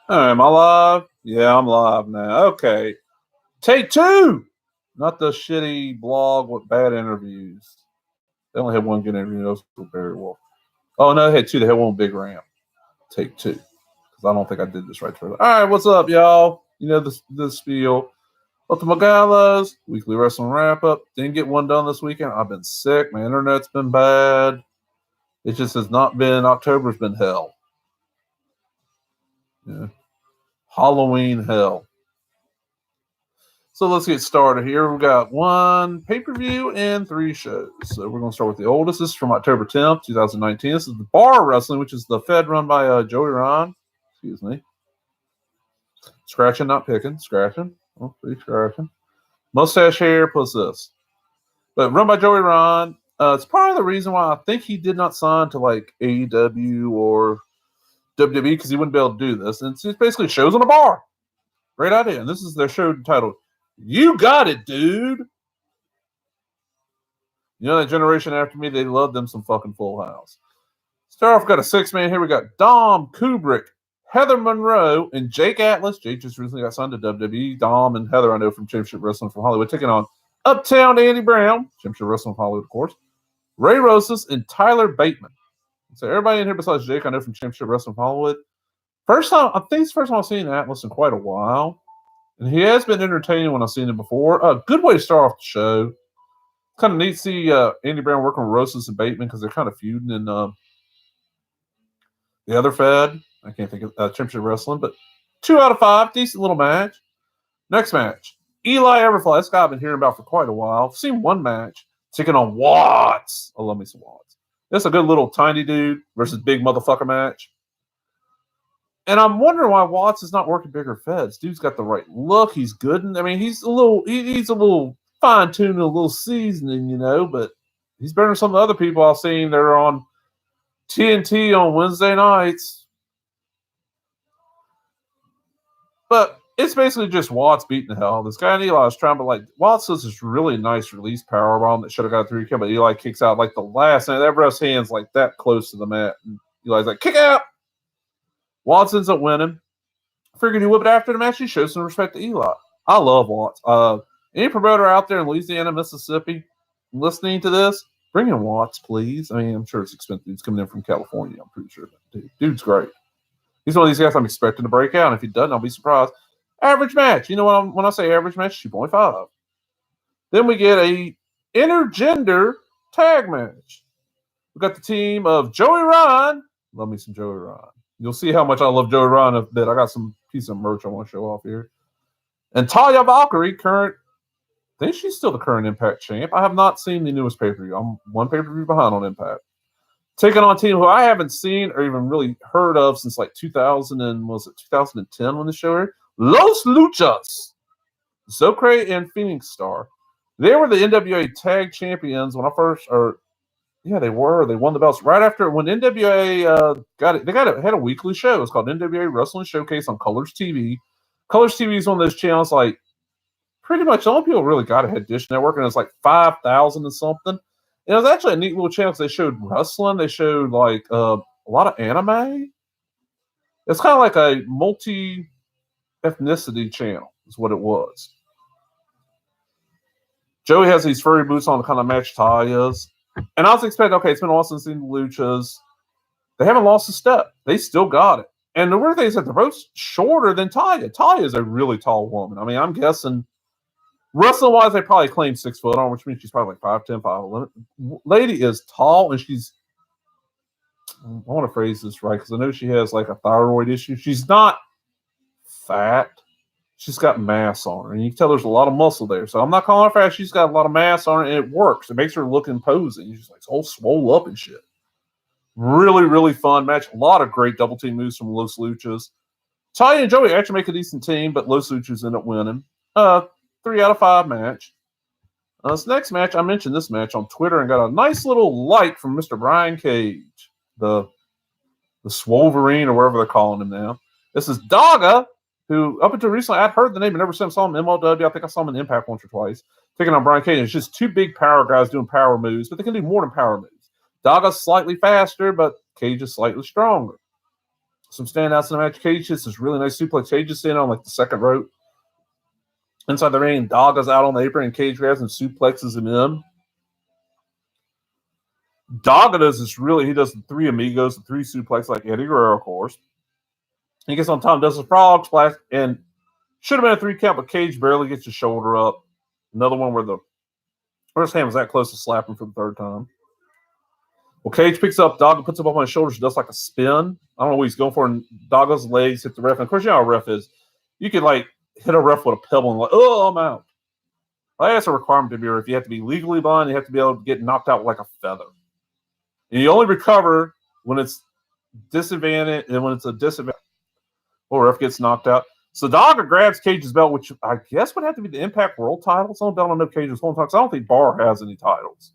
All right, am I live? Yeah, I'm live now. Okay. Take two! Not the shitty blog with bad interviews. They only had one good interview. Those were very well. Oh, no, they had two. They had one big ramp. Take two. Because I don't think I did this right. All right, what's up, y'all? You know this spiel. Ultimo Gallos, weekly wrestling wrap up. Didn't get one done this weekend. I've been sick. My internet's been bad. It just has not been. October's been hell. Yeah. Halloween hell. So let's get started here. We've got one pay-per-view and 3 shows. So we're going to start with the oldest. This is from October 10th, 2019. This is the Bar Wrestling, which is the Fed run by Joey Ron. Excuse me. Scratching, not picking. Scratching. Oh, pretty scratching. Mustache hair plus this. But run by Joey Ron. It's part of the reason why I think he did not sign to like AEW or WWE because he wouldn't be able to do this. And it's basically shows in a bar. Great idea. And this is their show titled You Got It, Dude. You know that generation after me, they love them some fucking Full House. Start off, got a 6-man here. We got Dom Kubrick, Heather Monroe, and Jake Atlas. Jake just recently got signed to WWE. Dom and Heather, I know from Championship Wrestling from Hollywood, taking on Uptown Andy Brown, Championship Wrestling from Hollywood, of course. Ray Rosas and Tyler Bateman. So everybody in here besides Jake, I know from Championship Wrestling from Hollywood. First time, I think it's the first time I've seen Atlas in quite a while. And he has been entertaining when I've seen him before. A good way to start off the show. Kind of neat to see Andy Brown working with Rosas and Bateman because they're kind of feuding in the other Fed. I can't think of Championship Wrestling, but 2 out of 5. Decent little match. Next match. Eli Everfly. This guy I've been hearing about for quite a while. I've seen one match. Taking on Watts. I love me some Watts. That's a good little tiny dude versus big motherfucker match. And I'm wondering why Watts is not working bigger feds. Dude's got the right look. He's good. I mean, he's a little fine-tuned, a little seasoning, you know, but he's better than some of the other people I've seen that are on TNT on Wednesday nights. But it's basically just Watts beating the hell. This guy and Eli is trying, but like Watts does this really nice release powerbomb that should have got 3 kill, but Eli kicks out like the last, and that ref's hand's like that close to the mat. And Eli's like, kick out! Watts ends up winning. Figured he would, but after the match, he shows some respect to Eli. I love Watts. Any promoter out there in Louisiana, Mississippi, listening to this, bring in Watts, please. I mean, I'm sure it's expensive. He's coming in from California, I'm pretty sure. Dude's great. He's one of these guys I'm expecting to break out. And if he doesn't, I'll be surprised. Average match. You know what? When I say average match, 2.5. Then we get a intergender tag match. We got the team of Joey Ron. Love me some Joey Ron. You'll see how much I love Joey Ron a bit. I got some piece of merch I want to show off here. And Talia Valkyrie, I think she's still the current Impact champ. I have not seen the newest pay-per-view. I'm one pay-per-view behind on Impact. Taking on a team who I haven't seen or even really heard of since like 2010 when the show aired. Los Luchas. Zocre and Phoenix Star. They were the NWA Tag Champions when I first, yeah, they were. They won the belts right after when NWA got it. They had a weekly show. It's called NWA Wrestling Showcase on Colors TV. Colors TV is one of those channels like pretty much the only people really got it had Dish Network, and it's like 5,000 and something. And it was actually a neat little channel because they showed wrestling. They showed like a lot of anime. It's kind of like a multi-ethnicity channel is what it was. Joey has these furry boots on to kind of match Talia's. And I was expecting, okay, it's been awesome seeing the Luchas. They haven't lost a step. They still got it. And the weird thing is that they're both shorter than Talia. Talia is a really tall woman. I mean, I'm guessing wrestling-wise, they probably claim 6 foot on, which means she's probably like 5'10", 5'11". Lady is tall, and she's, I want to phrase this right, because I know she has like a thyroid issue. She's not fat. She's got mass on her, and you can tell there's a lot of muscle there. So I'm not calling her fat. She's got a lot of mass on her, and it works. It makes her look imposing. She's like all swole up and shit. Really, really fun match. A lot of great double team moves from Los Luchas. Talia and Joey actually make a decent team, but Los Luchas end up winning. 3 out of 5 match. This next match, I mentioned this match on Twitter and got a nice little like from Mr. Brian Cage, the Swolverine or wherever they're calling him now. This is Daga, who up until recently I'd heard the name and never saw him in MLW. I think I saw him in Impact once or twice. Taking on Brian Cage. It's just 2 big power guys doing power moves, but they can do more than power moves. Daga's slightly faster, but Cage is slightly stronger. some standouts in the match. Cage hits this really nice suplex. Cage is standing on like the second rope. Inside the ring, Daga's out on the apron, and Cage grabs and suplexes him in. Daga does this he does the three amigos, the three suplex like Eddie Guerrero, of course. He gets on top, does a frog splash, and should have been a 3 count, but Cage barely gets his shoulder up. Another one where the first hand was that close to slapping for the third time. Well, Cage picks up, Daga puts him up on his shoulders, does like a spin. I don't know what he's going for, and Daga's legs hit the ref. And of course, you know how a ref is. You could like hit a ref with a pebble and like, oh, I'm out. Well, that's a requirement to be a ref. You have to be legally blind. You have to be able to get knocked out like a feather. And you only recover when it's disadvantage and when it's a disadvantage. Well, ref gets knocked out. So Daga grabs Cage's belt, which I guess would have to be the Impact World title. It's the only belt I know Cage's holding. Because I don't think Bar has any titles.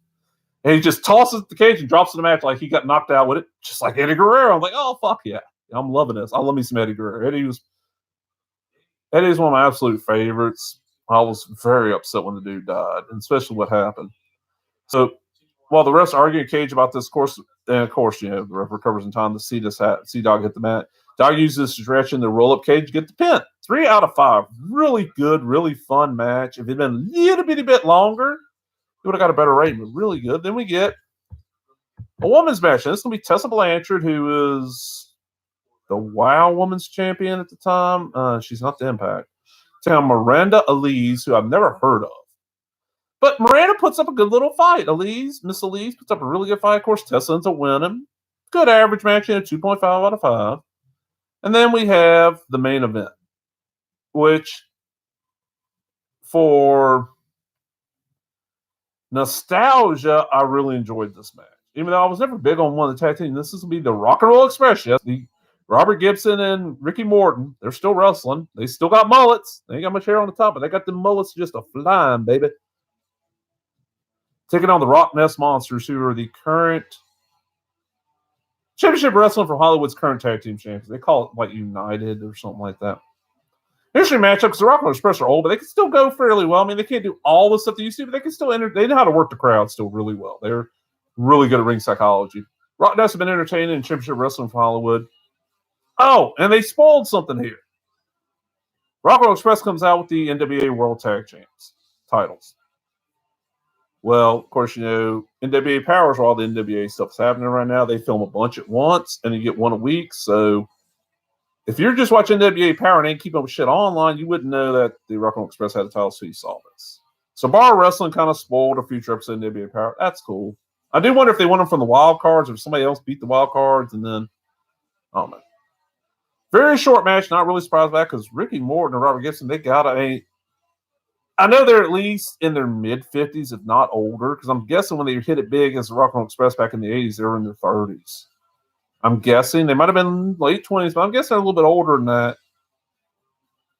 And he just tosses the Cage and drops in the match like he got knocked out with it, just like Eddie Guerrero. I'm like, oh, fuck yeah. I'm loving this. I love me some Eddie Guerrero. Eddie's one of my absolute favorites. I was very upset when the dude died, and especially what happened. So while the refs arguing Cage about this, of course, you know, the ref recovers in time to see Dog hit the mat. Dog uses this stretching to roll up Cage to get the pin. 3 out of 5. Really good, really fun match. If it had been a little bitty bit longer, it would have got a better rating, but really good. Then we get a women's match. And this is going to be Tessa Blanchard, who is the WoW Women's Champion at the time. She's not the Impact. Now Miranda Elise, who I've never heard of. But Miranda puts up a good little fight. Miss Elise puts up a really good fight. Of course, Tessa ends up winning. Good average match in a 2.5 out of 5. And then we have the main event, which for nostalgia, I really enjoyed this match. Even though I was never big on one of the tag teams, this is going to be the Rock and Roll Express. Yes, the Robert Gibson and Ricky Morton. They're still wrestling. They still got mullets. They ain't got much hair on the top, but they got the mullets just a flying, baby. Taking on the Rock Nest Monsters, who are the current Championship Wrestling for Hollywood's current tag team champions. They call it like United or something like that. Interesting matchup because the Rock and Roll Express are old, but they can still go fairly well. I mean, they can't do all the stuff they used to, but they can still enter. They know how to work the crowd still really well. They're really good at ring psychology. Rock Nest have been entertaining in Championship Wrestling for Hollywood. Oh, and they spoiled something here. Rock and Roll Express comes out with the NWA World Tag Champs titles. Well, of course, you know, NWA Power is where all the NWA stuff is happening right now. They film a bunch at once, and you get one a week. So if you're just watching NWA Power and ain't keeping up with shit online, you wouldn't know that the Rock and Roll Express had a title, so you saw this. So Bar Wrestling kind of spoiled a future episode of NWA Power. That's cool. I do wonder if they won them from the wild cards or if somebody else beat the wild cards, and then, I don't know. Very short match. Not really surprised by that because Ricky Morton and Robert Gibson, I know they're at least in their mid-50s, if not older, because I'm guessing when they hit it big as the Rock and Roll Express back in the 80s, they were in their 30s. I'm guessing. They might have been late 20s, but I'm guessing they're a little bit older than that.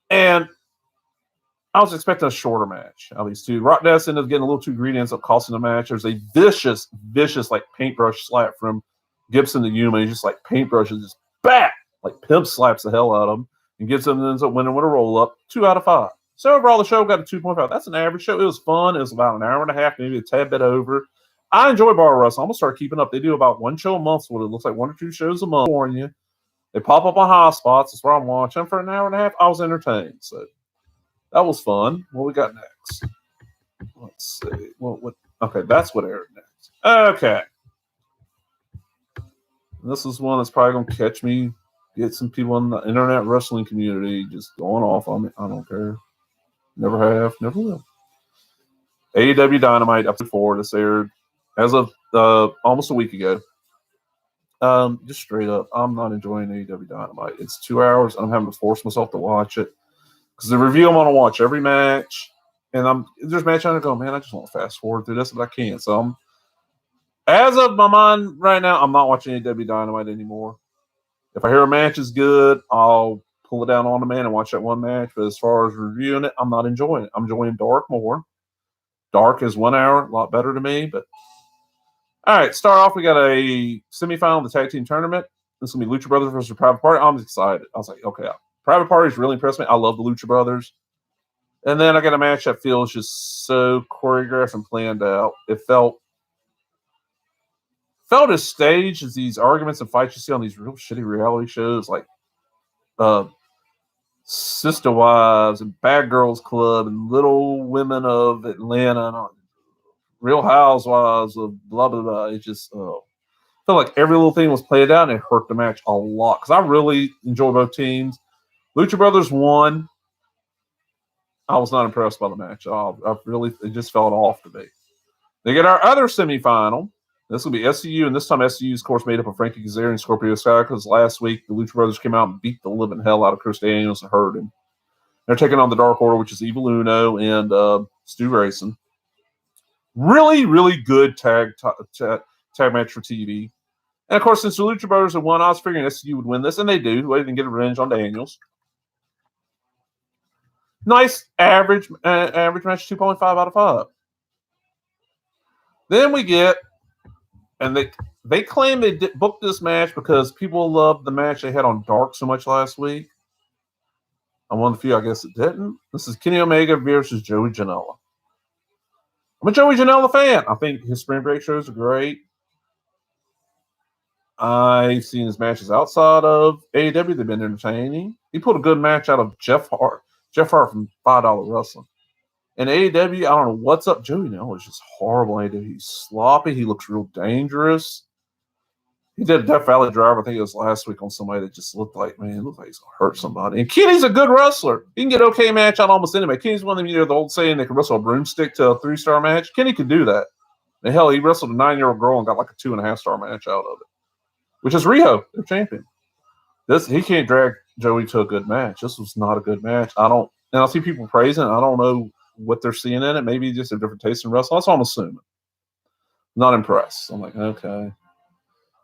And I was expecting a shorter match, at least two. Rock Nest ended up getting a little too greedy, ends up costing the match. There's a vicious, like paintbrush slap from Gibson to Yuma. He's just like paintbrushes, just back, like pimp slaps the hell out of him. And Gibson ends up winning with a roll-up, 2 out of 5. So overall, the show got a 2.5. That's an average show. It was fun. It was about an hour and a half, maybe a tad bit over. I enjoy Bar Wrestling. I'm going to start keeping up. They do about one show a month, so it looks like 1 or 2 shows a month. They pop up on high spots. That's where I'm watching. For an hour and a half, I was entertained. So that was fun. What we got next? Let's see. What? Okay, that's what aired next. Okay. This is one that's probably going to catch me, get some people in the internet wrestling community just going off on me. I don't care. Never have, never will. AEW Dynamite episode 4. This aired as of almost a week ago. Just straight up, I'm not enjoying AEW Dynamite. It's 2 hours. I'm having to force myself to watch it because the review I'm going to watch every match, and there's match on it. Go, man, I just want to fast forward through this, but I can't. So as of my mind right now, I'm not watching AEW Dynamite anymore. If I hear a match is good, I'll pull it down on demand and watch that one match. But as far as reviewing it, I'm not enjoying it. I'm enjoying Dark more. Dark is 1 hour, a lot better to me. But all right, start off. We got a semifinal of the tag team tournament. This is gonna be Lucha Brothers versus Private Party. I'm excited. I was like, okay, Private Party's really impressed me. I love the Lucha Brothers. And then I got a match that feels just so choreographed and planned out. It felt felt as staged as these arguments and fights you see on these real shitty reality shows like Sister Wives and Bad Girls Club and Little Women of Atlanta and Real Housewives of blah blah blah. It just felt like every little thing was played out and it hurt the match a lot because I really enjoy both teams. Lucha Brothers won. I was not impressed by the match. It just felt off to me. They get our other semifinal. This will be SCU, and this time SCU is, of course, made up of Frankie Kazarian and Scorpio Sky because last week the Lucha Brothers came out and beat the living hell out of Chris Daniels and hurt him. They're taking on the Dark Order, which is Evil Uno and Stu Grayson. Really, really good tag match for TV. And, of course, since the Lucha Brothers had won, I was figuring SCU would win this, and they do. They didn't get revenge on Daniels. Nice average match, 2.5 out of 5. Then we get, and they claim they booked this match because people loved the match they had on Dark so much last week. I'm one of the few, I guess, that didn't. This is Kenny Omega versus Joey Janela. I'm a Joey Janela fan. I think his spring break shows are great. I've seen his matches outside of AEW. They've been entertaining. He pulled a good match out of Jeff Hart. Jeff Hart from $5 Wrestling. In AEW, I don't know what's up. Joey Janela is just horrible in AEW. He's sloppy. He looks real dangerous. He did a Death Valley Driver, I think it was last week, on somebody that just looked like, man, looked like he's going to hurt somebody. And Kenny's a good wrestler. He can get okay match out almost anybody. Kenny's one of them, the old saying they can wrestle a broomstick to a 3-star match. Kenny could do that. And hell, he wrestled a 9-year-old girl and got like a 2.5-star match out of it, which is Riho, their champion. He can't drag Joey to a good match. This was not a good match. And I see people praising it. I don't know what they're seeing in it. Maybe just a different taste in wrestling. That's what I'm assuming. Not impressed. I'm like, okay.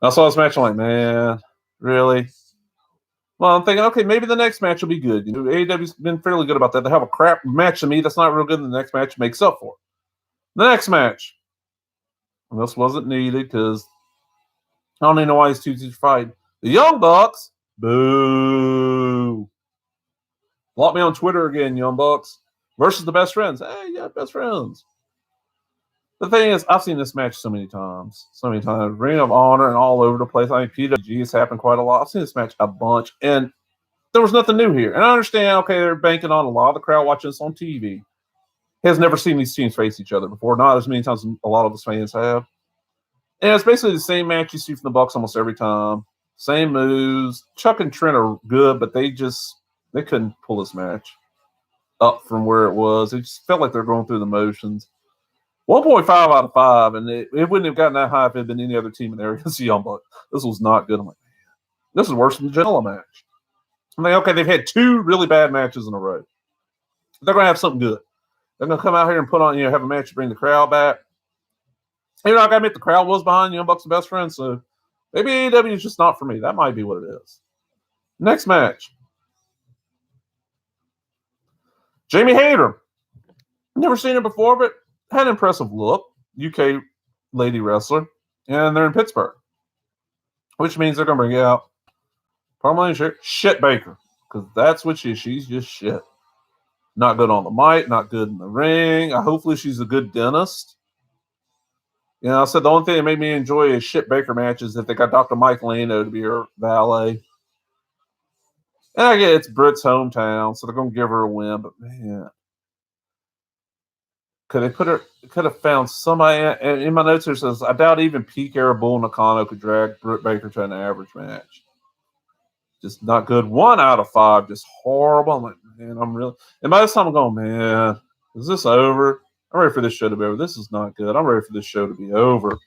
I saw this match. I'm like, man, really? Well, I'm thinking, okay, maybe the next match will be good. AEW's been fairly good about that. They have a crap match to me that's not real good, and the next match makes up for it. The next match. And this wasn't needed because I don't even know why these two teams fight. The Young Bucks. Boo. Block me on Twitter again, Young Bucks. Versus the Best Friends. Hey, yeah, Best Friends. The thing is, I've seen this match so many times. Ring of Honor and all over the place. I mean, PWG has happened quite a lot. I've seen this match a bunch, and there was nothing new here. And I understand, okay, they're banking on a lot of the crowd watching this on TV. Has never seen these teams face each other before, not as many times as a lot of us fans have. And it's basically the same match you see from the Bucks almost every time. Same moves. Chuck and Trent are good, but they couldn't pull this match up from where it was. It just felt like they're going through the motions. 1.5 out of 5, and it wouldn't have gotten that high if it had been any other team in there against the Young Bucks. This was not good. I'm like, man, this is worse than the Janela match. I'm like, okay, they've had 2 really bad matches in a row. They're going to have something good. They're going to come out here and put on, have a match to bring the crowd back. I got to admit, the crowd was behind Young Bucks and Best Friends, so maybe AEW is just not for me. That might be what it is. Next match. Jamie Hayter. Never seen her before, but had an impressive look. UK lady wrestler. And they're in Pittsburgh. Which means they're going to bring out Shit Baker. Because that's what she is. She's just shit. Not good on the mic. Not good in the ring. Hopefully she's a good dentist. I said the only thing that made me enjoy a Shit Baker match is that they got Dr. Mike Lano to be her valet. And I get it's Britt's hometown, so they're going to give her a win. But, man. Could have found somebody, and in my notes here it says, I doubt even peak era Bull Nakano could drag Britt Baker to an average match. Just not good. 1 out of 5, just horrible. I'm like, man, and by this time I'm going, man, is this over? I'm ready for this show to be over. This is not good. I'm ready for this show to be over.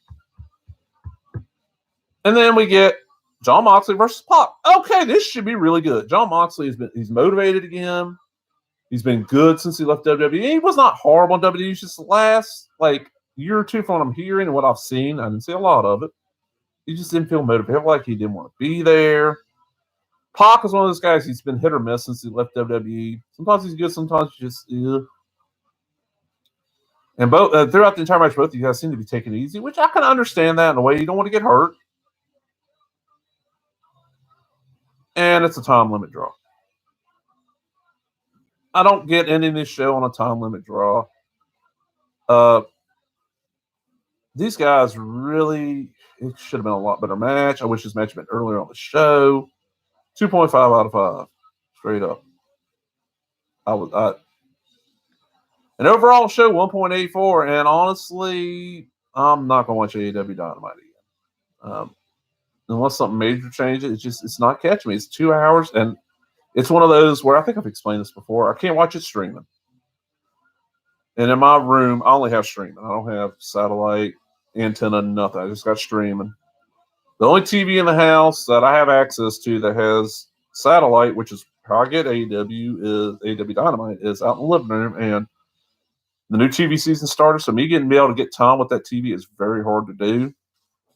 And then we get Jon Moxley versus Pac. Okay, this should be really good. Jon Moxley he's motivated again. He's been good since he left WWE. He was not horrible in WWE. He's just the last year or two from what I'm hearing and what I've seen. I didn't see a lot of it. He just didn't feel motivated. Like he didn't want to be there. Pac is one of those guys. He's been hit or miss since he left WWE. Sometimes he's good. Sometimes just And both throughout the entire match, both of you guys seem to be taking it easy, which I can understand that in a way. You don't want to get hurt. And it's a time limit draw. I don't get ending this show on a time limit draw. These guys really, it should have been a lot better match. I wish this match had been earlier on the show. 2.5 out of 5. Straight up. An overall show, 1.84. And honestly, I'm not going to watch AEW Dynamite again. Unless something major changes, it's not catching me. It's 2 hours, and it's one of those where I think I've explained this before. I can't watch it streaming. And in my room, I only have streaming. I don't have satellite, antenna, nothing. I just got streaming. The only TV in the house that I have access to that has satellite, which is how I get AEW Dynamite, is out in the living room. And the new TV season started, so me getting be able to get time with that TV is very hard to do.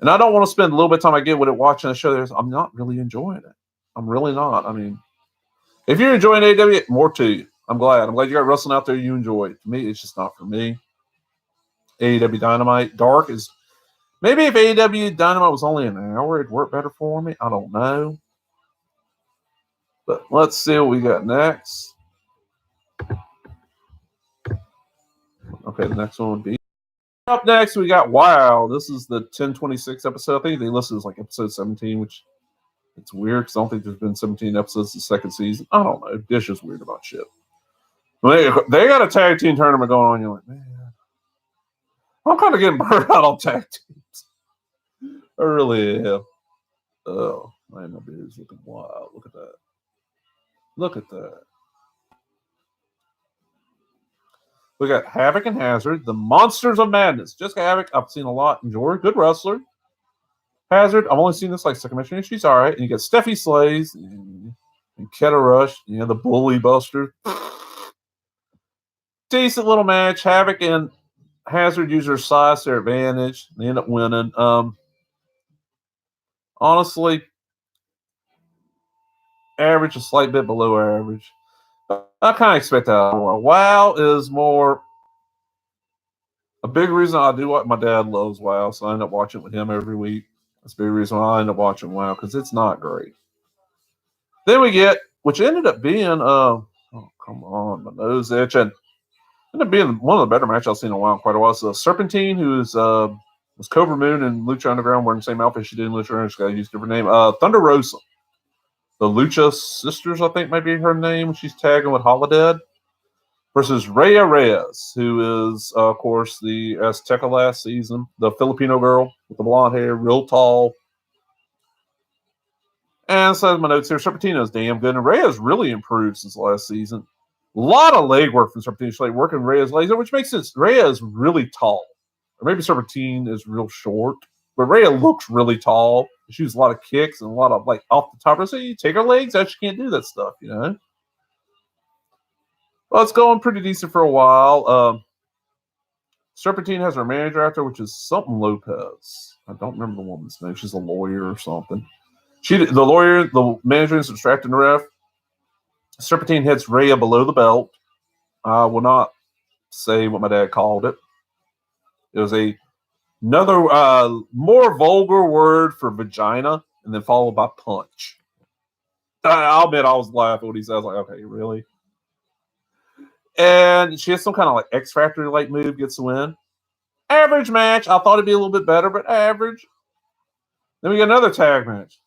And I don't want to spend a little bit of time I get with it watching the show. I'm not really enjoying it. I'm really not. I mean, if you're enjoying AEW, more to you. I'm glad. I'm glad you got wrestling out there you enjoy it. To me, it's just not for me. AEW Dynamite. Dark is... Maybe if AEW Dynamite was only an hour, it'd work better for me. I don't know. But let's see what we got next. Okay, the next one would be... Up next, we got WoW. This is the 1026 episode. I think they listed as like episode 17, which it's weird because I don't think there's been 17 episodes the second season. I don't know. Dish is weird about shit. They got a tag team tournament going on. You're like, man, I'm kind of getting burned out on tag teams. I really am. Oh, man, my beard's looking wild. Look at that. Look at that. We got Havoc and Hazard, the Monsters of Madness. Jessica Havoc, I've seen a lot. Enjoy her. Good wrestler. Hazard, I've only seen this like second match, and she's all right. And you got Steffi Slays and Keta Rush, the Bully Buster. Decent little match. Havoc and Hazard use their size to their advantage. They end up winning. Honestly, average, a slight bit below average. I kind of expect that. WoW is more a big reason I do what my dad loves WoW, so I end up watching with him every week. That's a big reason why I end up watching WoW, because it's not great. Then we get, which ended up being, oh, come on, my nose itching. Ended up being one of the better matches I've seen in a while, quite a while. So Serpentine, who is was Cobra Moon and Lucha Underground, wearing the same outfit she did in Lucha Underground. She's got to use a different name. Thunder Rosa. The Lucha Sisters, I think, might be her name. She's tagging with Holodead. Versus Rhea Reyes, who is, of course, the Azteca last season. The Filipino girl with the blonde hair, real tall. And so my notes here, Serpentina's damn good. And Reyes really improved since last season. A lot of leg work from Serpentina. She's like working Rhea's legs, which makes sense. Rhea is really tall. Or maybe Serpentine is real short. But Rhea looks really tall. She uses a lot of kicks and a lot of like off the top. So you take her legs out, she can't do that stuff, Well, it's going pretty decent for a while. Serpentine has her manager out there, which is something Lopez. I don't remember the woman's name. She's a lawyer or something. The manager is distracting the ref. Serpentine hits Rhea below the belt. I will not say what my dad called it. It was another more vulgar word for vagina, and then followed by punch. I'll admit I was laughing when he said, I was like, okay, really? And she has some kind of like X Factor like move, gets the win. Average match. I thought it'd be a little bit better, but average. Then we got another tag match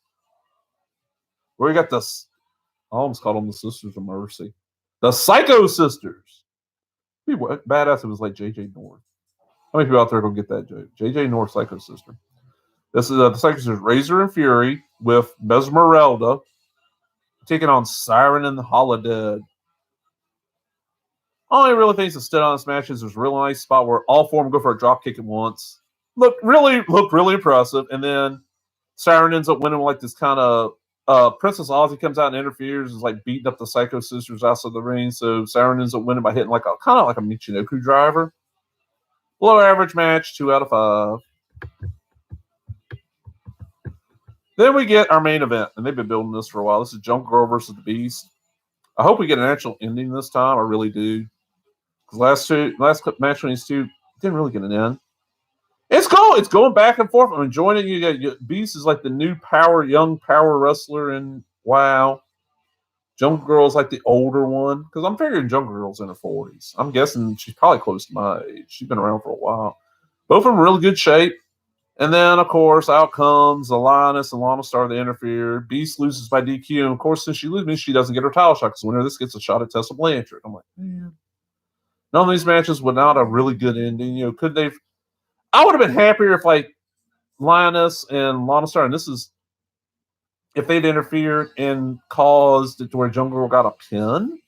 where we got this. I almost called them the Sisters of Mercy. The Psycho Sisters. It'd be badass if it was like JJ North. How many people out there going to get that joke? JJ North, Psycho Sister. This is the Psycho Sisters, Razor and Fury with Mesmeralda taking on Siren and the Holodead. Only really things that stood on this match is there's a really nice spot where all four of them go for a drop kick at once. Looked really impressive. And then Siren ends up winning with like this kind of Princess Aussie comes out and interferes, is like beating up the Psycho Sisters outside the ring. So Siren ends up winning by hitting like a kind of like a Michinoku driver. Below average match, 2 out of 5. Then we get our main event, and they've been building this for a while. This is Junk Girl versus the Beast. I hope we get an actual ending this time. I really do. Because last match when these two didn't really get an end. It's going back and forth. I'm enjoying it. You got Beast is like the new young power wrestler in WoW. Junk Girl's like the older one. Because I'm figuring Junk Girl's in her 40s. I'm guessing she's probably close to my age. She's been around for a while. Both of them in really good shape. And then, of course, out comes Alliance and Lana Star. They interfere. Beast loses by DQ. And, of course, since she loses, she doesn't get her title shot because the winner of this gets a shot at Tessa Blanchard. I'm like, man. None of these matches without a really good ending. You know, could they? I would have been happier if, like, Lioness and Lana Star, and this is if they'd interfered and caused it to where Jungle Girl got a pin.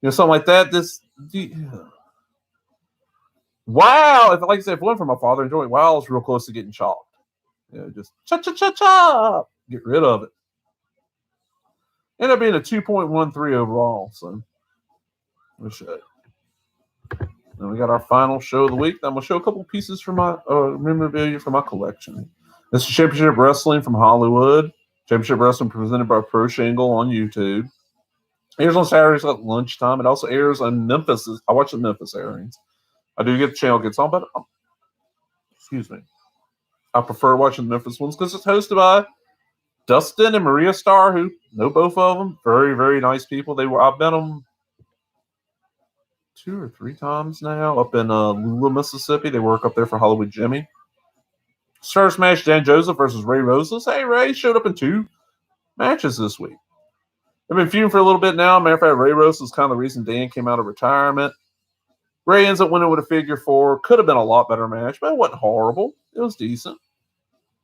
You know, something like that. Wow. If, like I said, if it went for my father and Joey, wow, it's real close to getting chopped. You know, just chop. Get rid of it. Ended up being a 2.13 overall. So, we'll show. Then we got our final show of the week. I'm going to show a couple pieces from my memorabilia from my collection. This is Championship Wrestling from Hollywood. Championship Wrestling presented by Pro Shingle on YouTube. It airs on Saturdays at lunchtime. It also airs on Memphis. I watch the Memphis airings. I do get the channel gets on, but excuse me. I prefer watching the Memphis ones because it's hosted by Dustin and Maria Starr, who know both of them. Very, very nice people. I've met them 2 or 3 times now up in Lula, Mississippi. They work up there for Hollywood Jimmy. First match, Dan Joseph versus Ray Rosas. Hey, Ray showed up in 2 matches this week. They've been feuding for a little bit now. Matter of fact, Ray Rosas is kind of the reason Dan came out of retirement. Ray ends up winning with a figure 4. Could have been a lot better match, but it wasn't horrible. It was decent.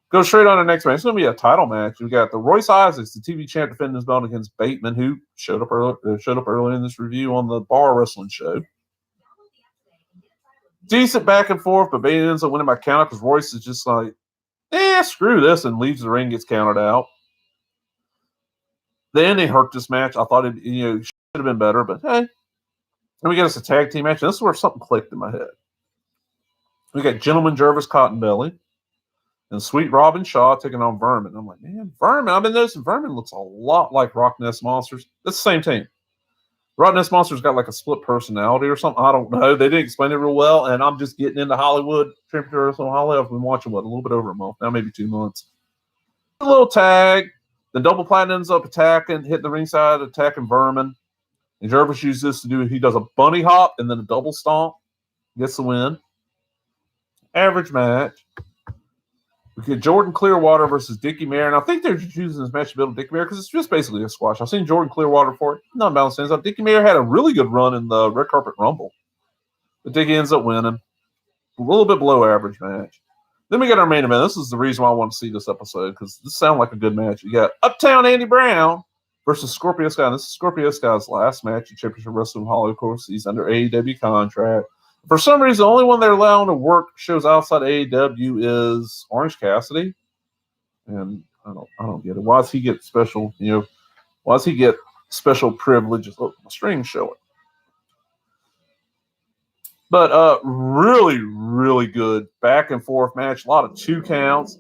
Go straight on to the next match. It's going to be a title match. We got the Royce Isaacs, the TV champ, defending his belt against Bateman, who showed up early in this review on the Bar Wrestling show. Decent back and forth, but Bateman ends up winning by countout because Royce is just like, screw this, and leaves the ring, gets counted out. The ending hurt this match. I thought it should have been better, but hey. And we get us a tag team match. And this is where something clicked in my head. We got Gentleman Jervis Cottonbelly and Sweet Robin Shaw taking on Vermin. I'm like, man, Vermin. I've been noticing Vermin looks a lot like Rock Nest Monsters. It's the same team. Rock Nest Monsters got like a split personality or something. I don't know. They didn't explain it real well. And I'm just getting into Hollywood. Championship Wrestling Hollywood. I've been watching, a little bit over a month. Now maybe 2 months. A little tag. The Double Platinum ends up hitting the ringside, attacking Vermin. And Jervis uses this to do, he does a bunny hop and then a double stomp. Gets the win. Average match. We get Jordan Clearwater versus Dickie Mayer. And I think they're just using this match to build Dickie Mayer because it's just basically a squash. I've seen Jordan Clearwater before. Not balanced stands up. Dickie Mayer had a really good run in the Red Carpet Rumble. But Dickie ends up winning. A little bit below average match. Then we got our main event. This is the reason why I want to see this episode because this sounds like a good match. You got Uptown Andy Brown versus Scorpio Sky. And this is Scorpio Sky's last match at Championship Wrestling Hollywood. Of course, he's under AEW contract. For some reason, the only one they're allowing to work shows outside AEW is Orange Cassidy. And I don't get it. Why does he get special, why does he get special privileges? Oh, my string's showing. But really, really good back and forth match. A lot of 2 counts.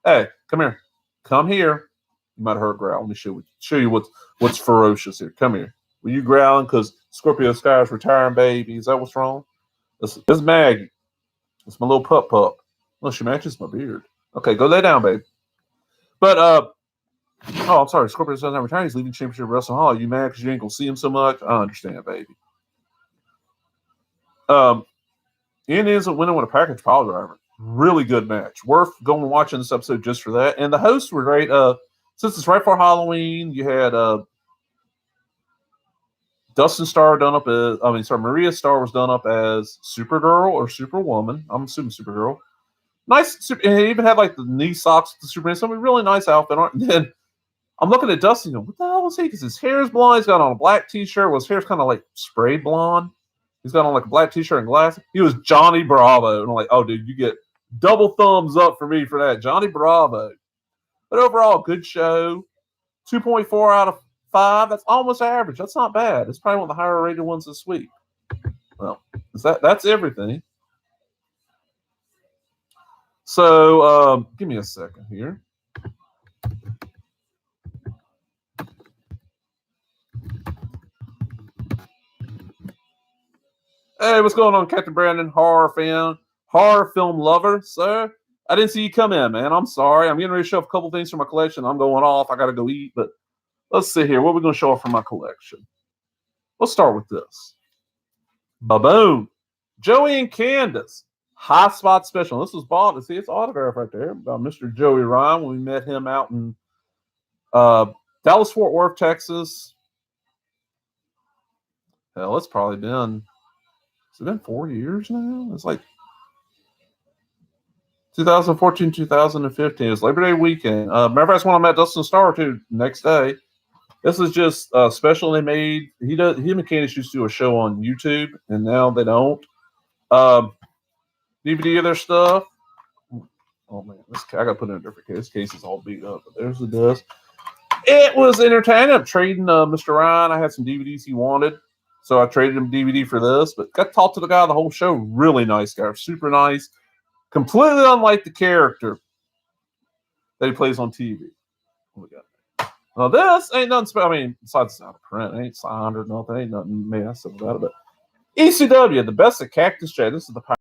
Hey, come here. Come here. You might have heard a growl. Let me show you what's ferocious here. Come here. Were you growling because Scorpio Sky is retiring, baby? Is that what's wrong? This is Maggie. It's my little pup. Well, she matches my beard. Okay, go lay down, baby. But I'm sorry. Scorpio Sky's not retiring. He's leaving Championship Wrestling Hall. Are you mad because you ain't gonna see him so much? I understand, baby. Ian ends up winning with a package pile driver. Really good match. Worth going and watching this episode just for that. And the hosts were great. Since it's right for Halloween, you had Dustin Starr done up as, Maria Starr was done up as Supergirl or Superwoman. I'm assuming Supergirl. Nice. And he even had like the knee socks with the Superman. Something really nice outfit. And then I'm looking at Dustin going, what the hell was he? Because his hair is blonde. He's got on a black t-shirt. His hair's kind of like sprayed blonde. He's got on like a black t-shirt and glasses. He was Johnny Bravo. And I'm like, oh, dude, you get double thumbs up for me for that. Johnny Bravo. But overall, good show. 2.4 out of 5. That's almost average. That's not bad. It's probably one of the higher rated ones this week. Well, that's everything. So give me a second here. Hey, what's going on, Captain Brandon? Horror film lover, sir. I didn't see you come in, man. I'm sorry. I'm getting ready to show off a couple things from my collection. I'm going off. I got to go eat, but let's see here. What are we going to show off from my collection? Let's start with this. Ba-boom. Joey and Candace. High Spot Special. This was bought. See, it's autograph right there by Mr. Joey Ryan. We met him out in Dallas, Fort Worth, Texas. Hell, it's probably been. Has it been 4 years now? It's like 2014, 2015. It was Labor Day weekend. Matter of fact, when I met Dustin Starr too. Next day. This is just special they made. He and Candace used to do a show on YouTube, and now they don't. DVD of their stuff. Oh man, I got to put it in a different case. This case is all beat up, but there's the disc. It was entertaining. I'm trading Mr. Ryan. I had some DVDs he wanted, so I traded him DVD for this. But got to talk to the guy the whole show. Really nice guy, super nice. Completely unlike the character that he plays on TV. What we got? Now this ain't nothing special. I mean, besides it's out of print, it ain't signed or nothing. Ain't nothing massive about it. But ECW, the best of Cactus Jack. This is the power.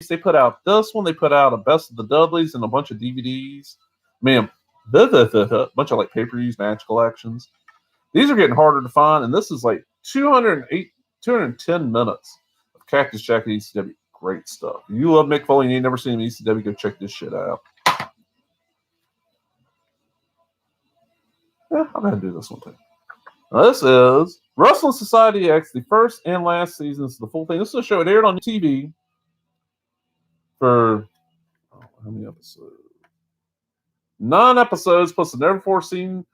They put out this one. They put out a best of the Dudleys and a bunch of DVDs. Man, a bunch of like pay-per-views, match collections. These are getting harder to find, and this is like 210 minutes of Cactus Jack at ECW. Great stuff. If you love Mick Foley and you ain't never seen him at ECW, go check this shit out. Yeah, I'm going to do this one too. Now, this is Wrestling Society X, the first and last season. This is the full thing. This is a show. It aired on TV for how many episodes? 9 episodes plus the never before seen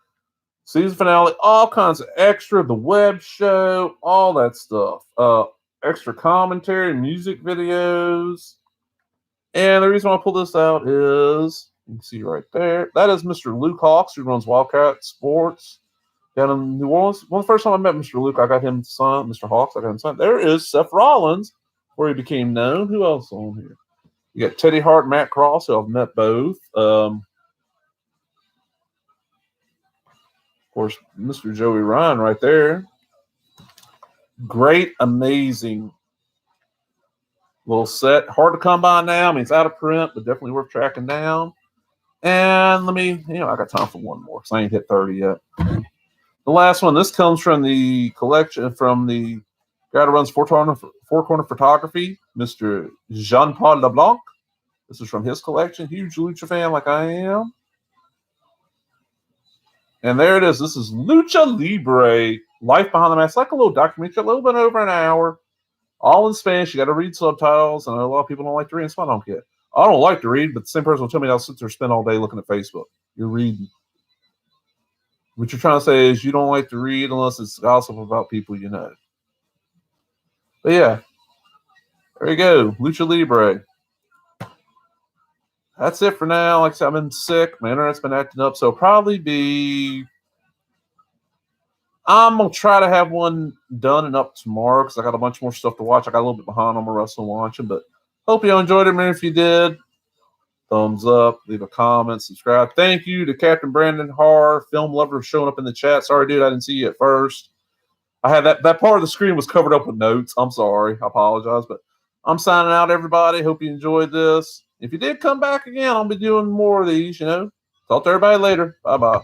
season finale. All kinds of extra, the web show, all that stuff. Extra commentary, music videos. And the reason why I pull this out is, you can see right there, that is Mr. Luke Hawks, who runs Wildcat Sports down in New Orleans. Well, the first time I met Mr. Luke, I got him signed. Mr. Hawks, I got him signed. There is Seth Rollins, where he became known. Who else on here? You got Teddy Hart, Matt Cross, who I've met both. Of course, Mr. Joey Ryan right there. Great, amazing little set. Hard to come by now. I mean, it's out of print, but definitely worth tracking down. And let me, I got time for one more because I ain't hit 30 yet. The last one, this comes from the collection from the guy who runs Four Corner Photography, Mr. Jean-Paul LeBlanc. This is from his collection. Huge Lucha fan like I am. And there it is. This is Lucha Libre, Life Behind the Mask. Like a little documentary, a little bit over an hour. All in Spanish. You got to read subtitles. And a lot of people don't like to read. So I don't get it. I don't like to read, but the same person will tell me I'll sit there and spend all day looking at Facebook. You're reading. What you're trying to say is you don't like to read unless it's gossip about people you know. But yeah, there you go. Lucha Libre. That's it for now. Like I said, I've been sick. My internet's been acting up. So probably be... I'm going to try to have one done and up tomorrow because I got a bunch more stuff to watch. I got a little bit behind on my wrestling watching, but hope you enjoyed it, man. If you did, thumbs up, leave a comment, subscribe. Thank you to Captain Brandon Haar, film lover, showing up in the chat. Sorry, dude, I didn't see you at first. I had that part of the screen was covered up with notes. I'm sorry. I apologize, but I'm signing out, everybody. Hope you enjoyed this. If you did come back again, I'll be doing more of these, Talk to everybody later. Bye-bye.